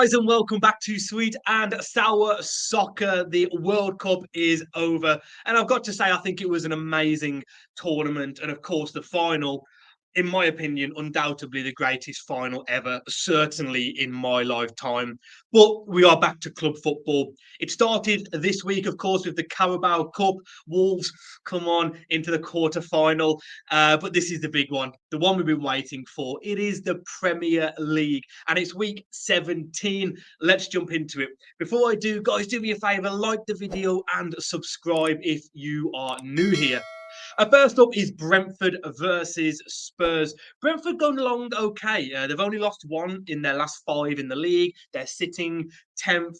guys, and welcome back to Sweet and Sour Soccer. The World Cup is over, and I've got to say, I think it was an amazing tournament. And of course, the final, in my opinion, undoubtedly the greatest final ever, certainly in my lifetime. But we are back to club football. It started this week, of course, with the Carabao Cup. Wolves come on into the quarter-final. But this is the big one, the one we've been waiting for. It is the Premier League, and it's week 17. Let's jump into it. Before I do, guys, do me a favour, like the video and subscribe if you are new here. First up is Brentford versus Spurs. Brentford going along okay. They've only lost one in their last 5 in the league. They're sitting 10th.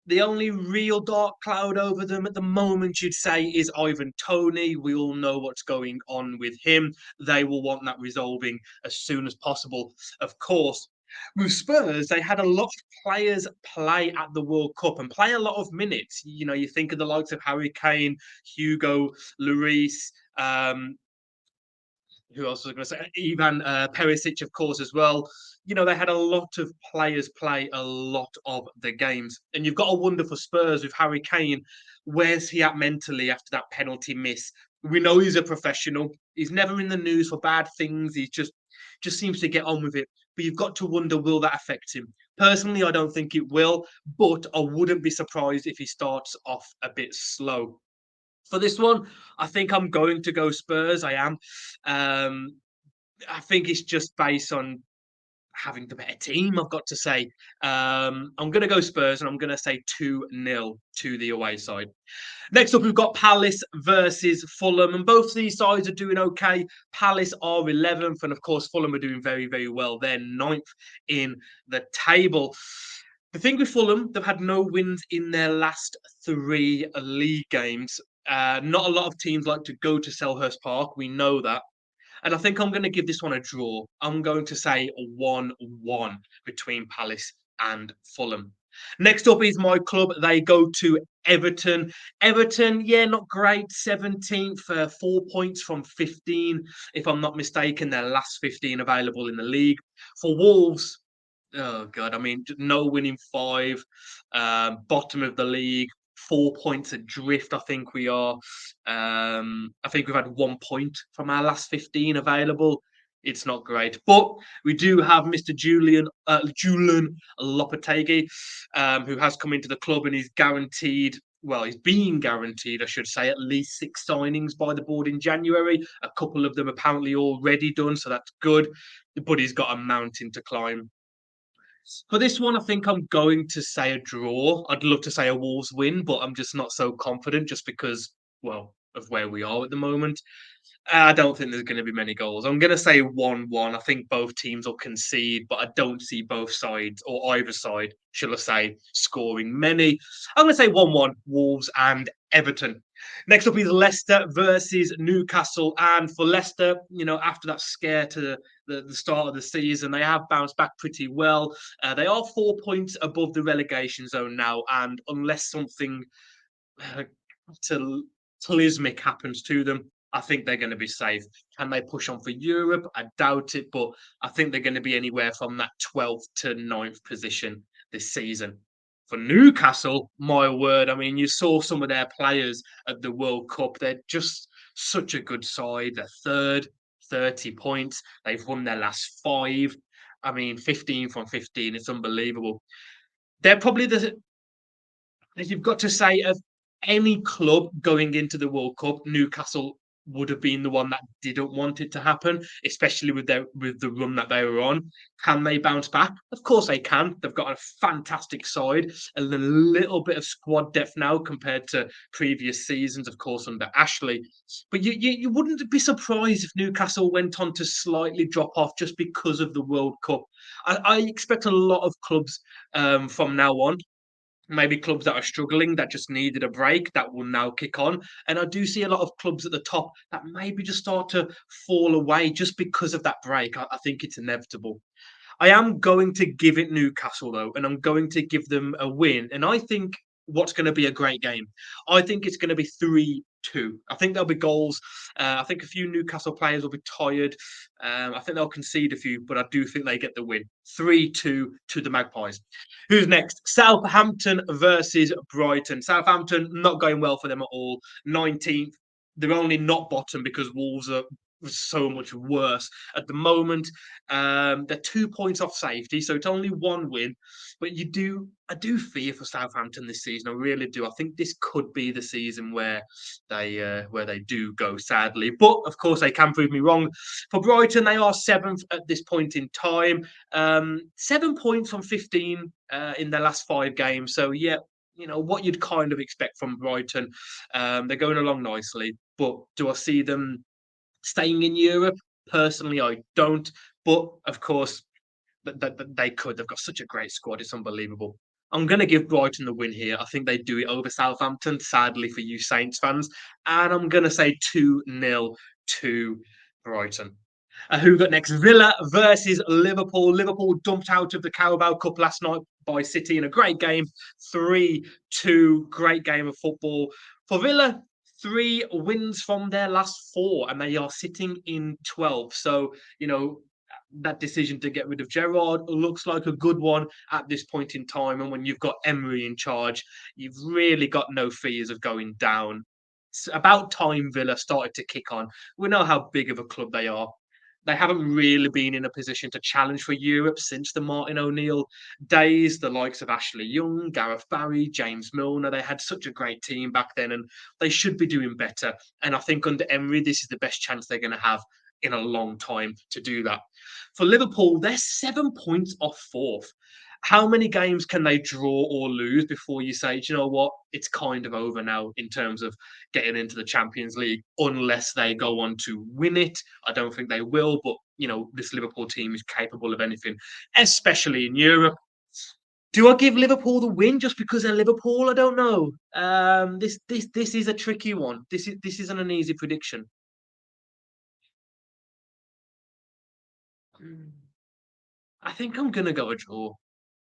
The only real dark cloud over them at the moment, you'd say, is Ivan Toney. We all know what's going on with him. They will want that resolving as soon as possible, of course. With Spurs, they had a lot of players play at the World Cup and play a lot of minutes. You know, you think of the likes of Harry Kane, Hugo Lloris, who else was I going to say? Ivan Perisic, of course, as well. You know, they had a lot of players play a lot of the games. And you've got to wonder for Spurs with Harry Kane, where's he at mentally after that penalty miss? We know he's a professional. He's never in the news for bad things. He just seems to get on with it. But you've got to wonder, will that affect him? Personally, I don't think it will, but I wouldn't be surprised if he starts off a bit slow. For this one, I think I'm going to go Spurs. I am. I think it's just based on having the better team, I've got to say. I'm going to go Spurs, and I'm going to say 2-0 to the away side. Next up, we've got Palace versus Fulham, and both these sides are doing okay. Palace are 11th, and of course, Fulham are doing very, very well. They're 9th in the table. The thing with Fulham, they've had no wins in their last 3 league games. Not a lot of teams like to go to Selhurst Park. We know that. And I think I'm going to give this one a draw. I'm going to say 1-1 between Palace and Fulham. Next up is my club. They go to Everton. Everton, yeah, not great. 17th, 4 points from 15, if I'm not mistaken. Their last 15 available in the league. For Wolves, oh, God, I mean, no winning 5, bottom of the league. 4 points adrift, I think we are. I think we've had 1 point from our last 15 available. It's not great. But we do have Mr. Julian Lopetegui, who has come into the club and he's guaranteed, well, he's being guaranteed, I should say, at least 6 signings by the board in January. A couple of them apparently already done, so that's good. But he's got a mountain to climb. For this one, I think I'm going to say a draw. I'd love to say a Wolves win, but I'm just not so confident just because, well, of where we are at the moment. I don't think there's going to be many goals. I'm going to say 1-1. I think both teams will concede, but I don't see both sides, or either side, shall I say, scoring many. I'm going to say 1-1, Wolves and Everton. Next up is Leicester versus Newcastle. And for Leicester, you know, after that scare to the start of the season, they have bounced back pretty well. They are 4 points above the relegation zone now. And unless something talismic happens to them, I think they're going to be safe. Can they push on for Europe? I doubt it, but I think they're going to be anywhere from that 12th to 9th position this season. For Newcastle, my word, I mean, you saw some of their players at the World Cup. They're just such a good side. They're third, 30 points. They've won their last 5. I mean, 15 from 15. It's unbelievable. They're probably you've got to say, of any club going into the World Cup, Newcastle would have been the one that didn't want it to happen, especially with the run that they were on. Can they bounce back? Of course they can. They've got a fantastic side and a little bit of squad depth now compared to previous seasons, of course, under Ashley. But you wouldn't be surprised if Newcastle went on to slightly drop off just because of the World Cup. I expect a lot of clubs from now on, maybe clubs that are struggling, that just needed a break, that will now kick on. And I do see a lot of clubs at the top that maybe just start to fall away just because of that break. I think it's inevitable. I am going to give it Newcastle, though, and I'm going to give them a win. And I think what's going to be a great game. I think it's going to be 3-2. I think there'll be goals. I think a few Newcastle players will be tired. I think they'll concede a few, but I do think they get the win. 3-2 to the Magpies. Who's next? Southampton versus Brighton. Southampton not going well for them at all. 19th. They're only not bottom because Wolves are so much worse at the moment. They're 2 points off safety, so it's only one win. But I do fear for Southampton this season. I really do. I think this could be the season where they do go sadly. But of course, they can prove me wrong. For Brighton, they are seventh at this point in time. 7 points from 15 in their last 5 games. So yeah, what you'd kind of expect from Brighton. They're going along nicely, but do I see them staying in Europe? Personally, I don't. But of course, they could. They've got such a great squad. It's unbelievable. I'm going to give Brighton the win here. I think they do it over Southampton, sadly for you Saints fans. And I'm going to say 2-0 to Brighton. Who got next? Villa versus Liverpool. Liverpool dumped out of the Carabao Cup last night by City in a great game. 3-2. Great game of football. For Villa, 3 wins from their last 4, and they are sitting in 12th. So, that decision to get rid of Gerrard looks like a good one at this point in time. And when you've got Emery in charge, you've really got no fears of going down. It's about time Villa started to kick on. We know how big of a club they are. They haven't really been in a position to challenge for Europe since the Martin O'Neill days. The likes of Ashley Young, Gareth Barry, James Milner, they had such a great team back then, and they should be doing better. And I think under Emery, this is the best chance they're going to have in a long time to do that. For Liverpool, they're 7 points off fourth. How many games can they draw or lose before you say, do you know what, it's kind of over now in terms of getting into the Champions League, unless they go on to win it? I don't think they will, but this Liverpool team is capable of anything, especially in Europe. Do I give Liverpool the win just because they're Liverpool? I don't know. This is a tricky one. This isn't an easy prediction. I think I'm gonna go a draw.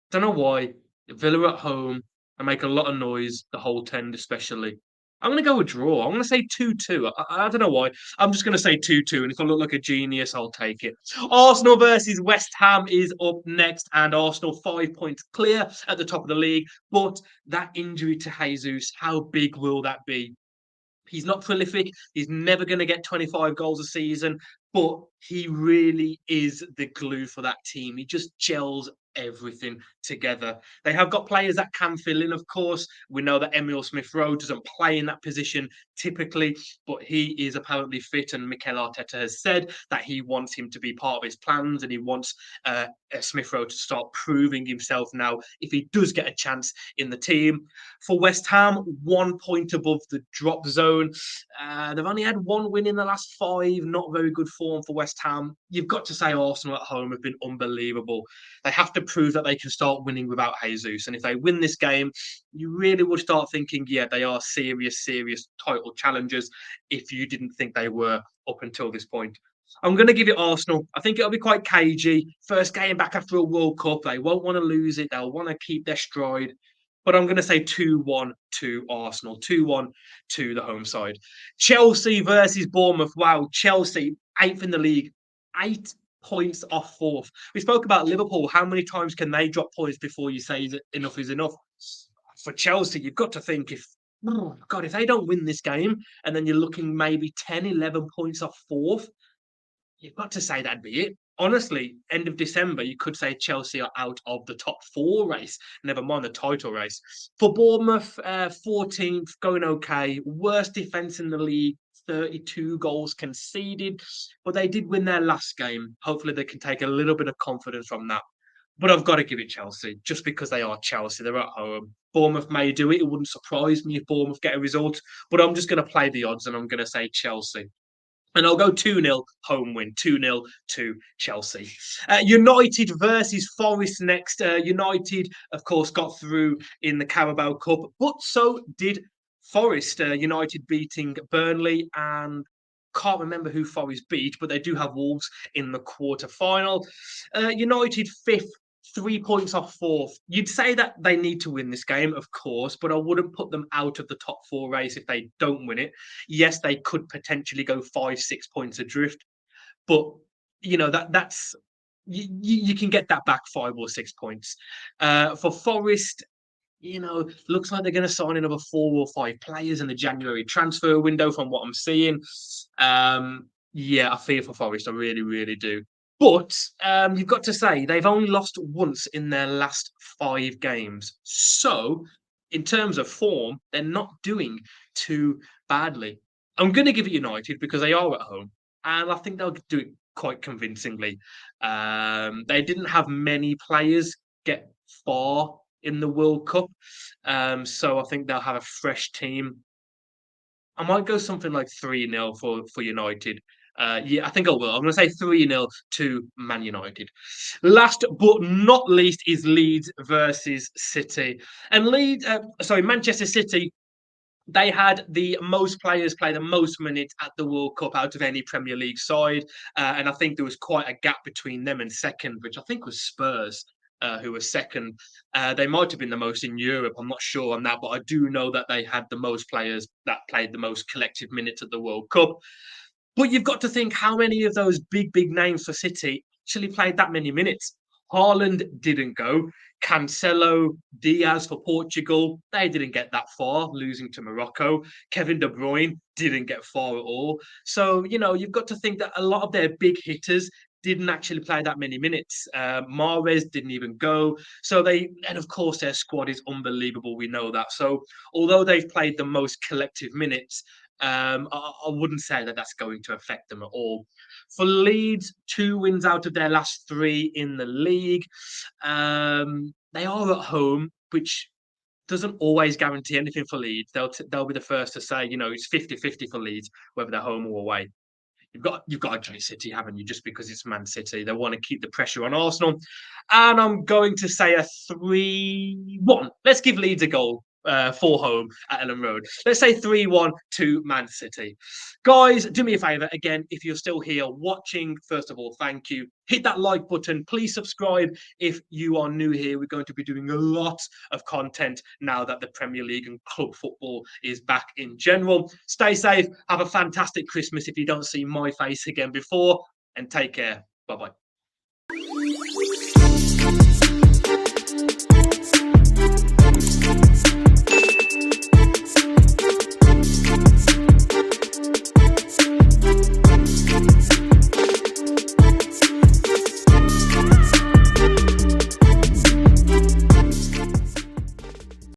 Don't know why. Villa at home and make a lot of noise, the whole 10 especially. I'm going to go a draw. I'm going to say 2-2. I don't know why. I'm just going to say 2-2. And if I look like a genius, I'll take it. Arsenal versus West Ham is up next. And Arsenal 5 points clear at the top of the league. But that injury to Jesus, how big will that be? He's not prolific. He's never going to get 25 goals a season, but he really is the glue for that team. He just gels everything together. They have got players that can fill in, of course. We know that Emil Smith-Rowe doesn't play in that position typically, but he is apparently fit, and Mikel Arteta has said that he wants him to be part of his plans, and he wants Smith-Rowe to start proving himself now if he does get a chance in the team. For West Ham, 1 point above the drop zone. They've only had 1 win in the last 5. Not very good form for West Ham. You've got to say Arsenal at home have been unbelievable. They have to prove that they can start winning without Jesus. And if they win this game, you really would start thinking, yeah, they are serious title challengers if you didn't think they were up until this point. I'm going to give it Arsenal. I think it'll be quite cagey. First game back after a World Cup. They won't want to lose it. They'll want to keep their stride. But I'm going to say 2-1 to Arsenal. 2-1 to the home side. Chelsea versus Bournemouth. Wow, Chelsea, 8th in the league. 8 points off 4th. We spoke about Liverpool. How many times can they drop points before you say that enough is enough? For Chelsea, you've got to think if they don't win this game and then you're looking maybe 10, 11 points off 4th, you've got to say that'd be it. Honestly, end of December, you could say Chelsea are out of the top 4 race, never mind the title race. For Bournemouth, 14th, going okay. Worst defence in the league, 32 goals conceded, but they did win their last game. Hopefully, they can take a little bit of confidence from that. But I've got to give it Chelsea, just because they are Chelsea. They're at home. Bournemouth may do it. It wouldn't surprise me if Bournemouth get a result, but I'm just going to play the odds and I'm going to say Chelsea. And I'll go 2-0 home win, 2-0 to Chelsea. United versus Forest next. United, of course, got through in the Carabao Cup, but so did Forest. United beating Burnley, and can't remember who Forest beat, but they do have Wolves in the quarter-final. United 5th. 3 points off fourth. You'd say that they need to win this game, of course, but I wouldn't put them out of the top four race if they don't win it. Yes, they could potentially go 5, 6 points adrift, but that's you can get that back 5 or 6 points. For Forest, looks like they're going to sign another 4 or 5 players in the January transfer window, from what I'm seeing. Yeah, I fear for Forest. I really, really do. But you've got to say they've only lost once in their last 5 games. So, in terms of form, they're not doing too badly. I'm going to give it United because they are at home, and I think they'll do it quite convincingly. They didn't have many players get far in the World Cup, so I think they'll have a fresh team. I might go something like 3-0 for United. Yeah, I think I will. I'm going to say 3-0 to Man United. Last but not least is Leeds versus City. And Manchester City, they had the most players play the most minutes at the World Cup out of any Premier League side. And I think there was quite a gap between them and second, which I think was Spurs, who were second. They might have been the most in Europe. I'm not sure on that, but I do know that they had the most players that played the most collective minutes at the World Cup. But you've got to think how many of those big, big names for City actually played that many minutes. Haaland didn't go. Cancelo, Diaz for Portugal, they didn't get that far, losing to Morocco. Kevin De Bruyne didn't get far at all. So, you've got to think that a lot of their big hitters didn't actually play that many minutes. Mahrez didn't even go. And of course, their squad is unbelievable. We know that. So, although they've played the most collective minutes, I wouldn't say that that's going to affect them at all. For Leeds, 2 wins out of their last 3 in the league. They are at home, which doesn't always guarantee anything for Leeds. They'll be the first to say, it's 50-50 for Leeds, whether they're home or away. You've got to join City, haven't you? Just because it's Man City, they want to keep the pressure on Arsenal. And I'm going to say a 3-1. Let's give Leeds a goal for home at Ellen Road. Let's say 3-1 to Man City. Guys, do me a favour again. If you're still here watching, first of all, thank you. Hit that like button. Please subscribe if you are new here. We're going to be doing a lot of content now that the Premier League and club football is back in general. Stay safe. Have a fantastic Christmas if you don't see my face again before, and take care. Bye-bye.